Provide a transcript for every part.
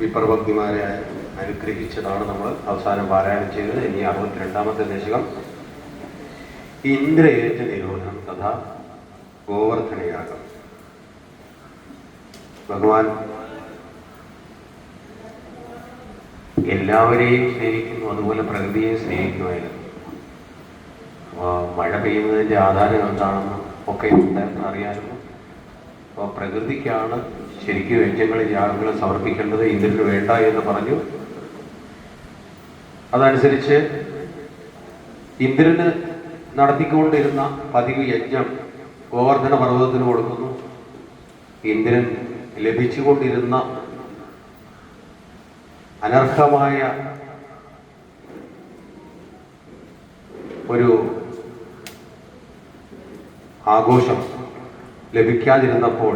വിപ്രഭക്തിമാരെ അനുഗ്രഹിച്ചതാണ് നമ്മൾ അവസാനം പാരായണം ചെയ്തത്. ഇനി 62ാമത്തെ ദശകം ഇന്ദ്രയേറ്റ നിരോധനം തഥാ ഗോവർദ്ധനയാഗം. ഭഗവാൻ എല്ലാവരെയും സ്നേഹിക്കുന്നു, അതുപോലെ പ്രകൃതിയെ സ്നേഹിക്കുമായിരുന്നു. മഴ പെയ്യുന്നതിൻ്റെ ആധാരം എന്താണെന്ന് ഒക്കെ ഉണ്ടായിരുന്നു അറിയാമായിരുന്നു. അപ്പോൾ പ്രകൃതിക്കാണ് ശരിക്കും യജ്ഞങ്ങളും യാഗങ്ങളും സമർപ്പിക്കേണ്ടത്, ഇന്ദ്രന് വേണ്ട എന്ന് പറഞ്ഞു. അതനുസരിച്ച് ഇന്ദ്രന് നടത്തിക്കൊണ്ടിരുന്ന പതിവ് യജ്ഞം ഗോവർദ്ധന പർവ്വതത്തിന് കൊടുക്കുന്നു. ഇന്ദ്രൻ ലഭിച്ചുകൊണ്ടിരുന്ന അനർഹമായ ഒരു ആഘോഷം ലഭിക്കാതിരുന്നപ്പോൾ,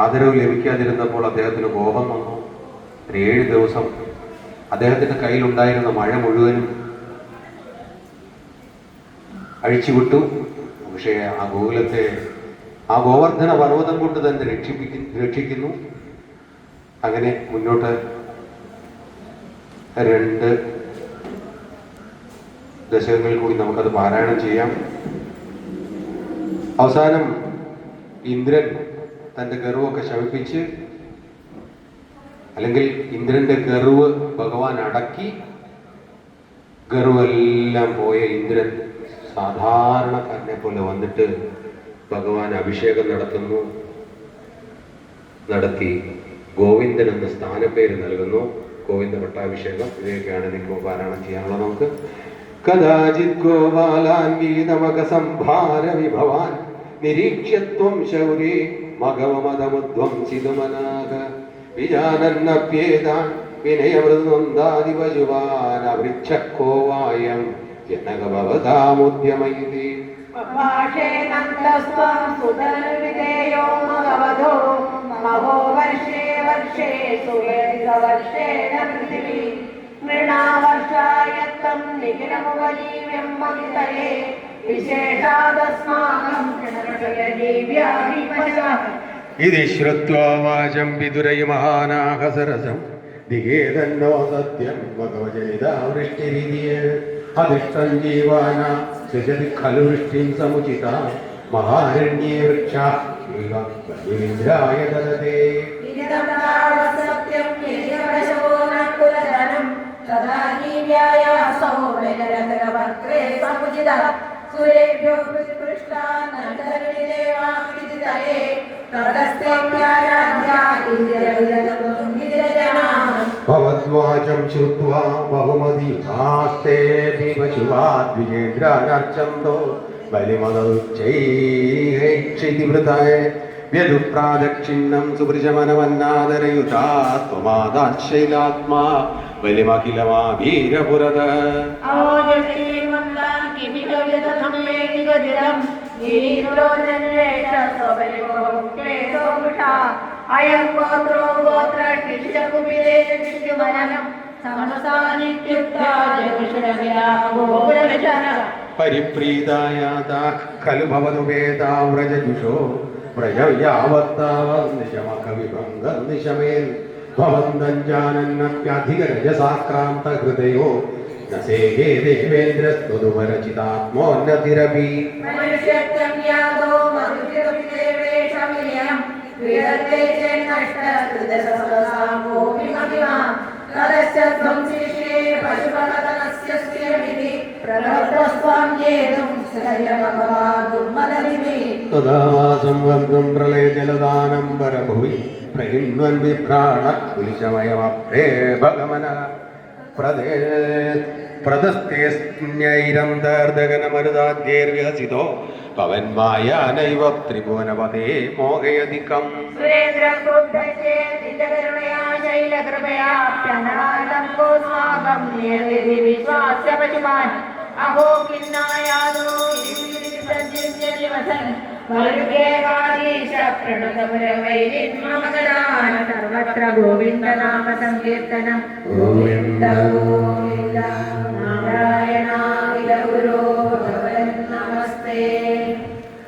ആദരവ് ലഭിക്കാതിരുന്നപ്പോൾ അദ്ദേഹത്തിന് കോപം വന്നു. 7 ദിവസം അദ്ദേഹത്തിൻ്റെ കയ്യിലുണ്ടായിരുന്ന മഴ മുഴുവനും അഴിച്ചുവിട്ടു. പക്ഷേ ആ ഗോകുലത്തെ ആ ഗോവർദ്ധന പർവ്വതം കൊണ്ട് തന്നെ രക്ഷിക്കുന്നു. അങ്ങനെ മുന്നോട്ട് 2 ദശകങ്ങളിൽ കൂടി നമുക്കത് പാരായണം ചെയ്യാം. അവസാനം ഇന്ദ്രൻ തൻ്റെ ഗർവൊക്കെ ശമിപ്പിച്ച്, അല്ലെങ്കിൽ ഇന്ദ്രന്റെ ഗർവ് ഭഗവാൻ അടക്കി, ഗർവെല്ലാം പോയ ഇന്ദ്രൻ സാധാരണക്കാരനെ പോലെ വന്നിട്ട് ഭഗവാൻ അഭിഷേകം നടത്തി ഗോവിന്ദൻ എന്ന സ്ഥാനപ്പേര് നൽകുന്നു. ഗോവിന്ദ പട്ടാഭിഷേകം. ഇവയൊക്കെയാണ് ഇപ്പോൾ പാരായണം ചെയ്യാനുള്ളത്. നമുക്ക് കദാചിത് ഗോപാലാൻഗീതമക സംഭാര വിഭവാൻ നിരീക്ഷ്യത്വം ശൗരേ മഘവമതമുധ്വംസിതുമനാഗ വിജാനന്നപ്യേതാൻ വിനയമൃതനന്ദാദിപശുവാൻ അവൃച്ഛക്കോവായം ജനകഭവതാമുദ്യമയിതി വർഷേ വർഷേ സുവർഷേണ പൃഥിവി നൃണാവർഷായത്തം നിഖിലമുപജീവ്യം മഹിതയേ വിശേഷാദസ്മാകം ഇതി ശ്രുത്വാ വാചം വിദുരൈ മഹാനാഹസരസം ദിഗേതന്നോ സത്യം ഭഗവജനിതാ വൃഷ്ടിരിതിയ അധിഷ്ഠം ജീവാന സൃജതി ഖലു വൃഷ്ടിം സമുചിത മഹാരണ്യേ വൃക്ഷാ ഇന്ദ്രായ ദദതേ സത്യം തഥാ ജീവ്യായ സൗരവക്രേ സമുചിത സുരേഭ്യോ പൃഷ്ഠാനേ ഭവദ്വാചം ശ്രുത്വാ ബഹുമതീ ദ്വിജേന്ദ്രാനർച്ചന്തോ ബലിമതൗച്ചൈക്ഷിതിവൃതായ വ്യതുപ്രാദക്ഷിണ്ണം സുഭൃജമനമന്നാദരയുതാ ത്വമാദാശൈലാത്മാ ബലിമഖിലമാഭീരപുരത അയം ഗോത്രോ ഗോത്ര പരിപ്രീതായ ഖലു ഭവതു വേദാവ്രജുഷോ വ്രജയാവത്താവന്നിശമഖവിഭംഗർനിശമേൽ ഭവന്തം ജാനന്നപ്യധികരജസാക്രാന്ത ഹൃദയോ നസേഹേ ദേവേന്ദ്രസ്തുതുപരചിതാത്മോന്നതിരപി മനുഷ്യത്വം യാതോ മധുരവിദേവേഷമിയം ും ശിഷ്യേ പശുപതനസ്യ സ്ത്രീയമിതി പ്രലബ്ധസ്വാം യേതും ശ്രയമപവാദുർമലവിധി തദാ സംവഗ്നം പ്രളയജലദാനം പരഭുവി പ്രഹിണ്വൻ വിഭ്രാണ കുലിശമയമപ്രേ ഭഗമന പ്രദസ്തേസ്നൈരന്തർദഗനമരുദാദ്യേർവിഹസിതോ പവന്മായാനൈവ ത്രിഭുവനപതേ മോഹയധികം അഹോ കിന്നായാദോ സർവത്ര ഗോവിന്ദനാമ സങ്കീർത്തനം ഗോവിന്ദ ഗോവിന്ദ നാരായണ ഗുരു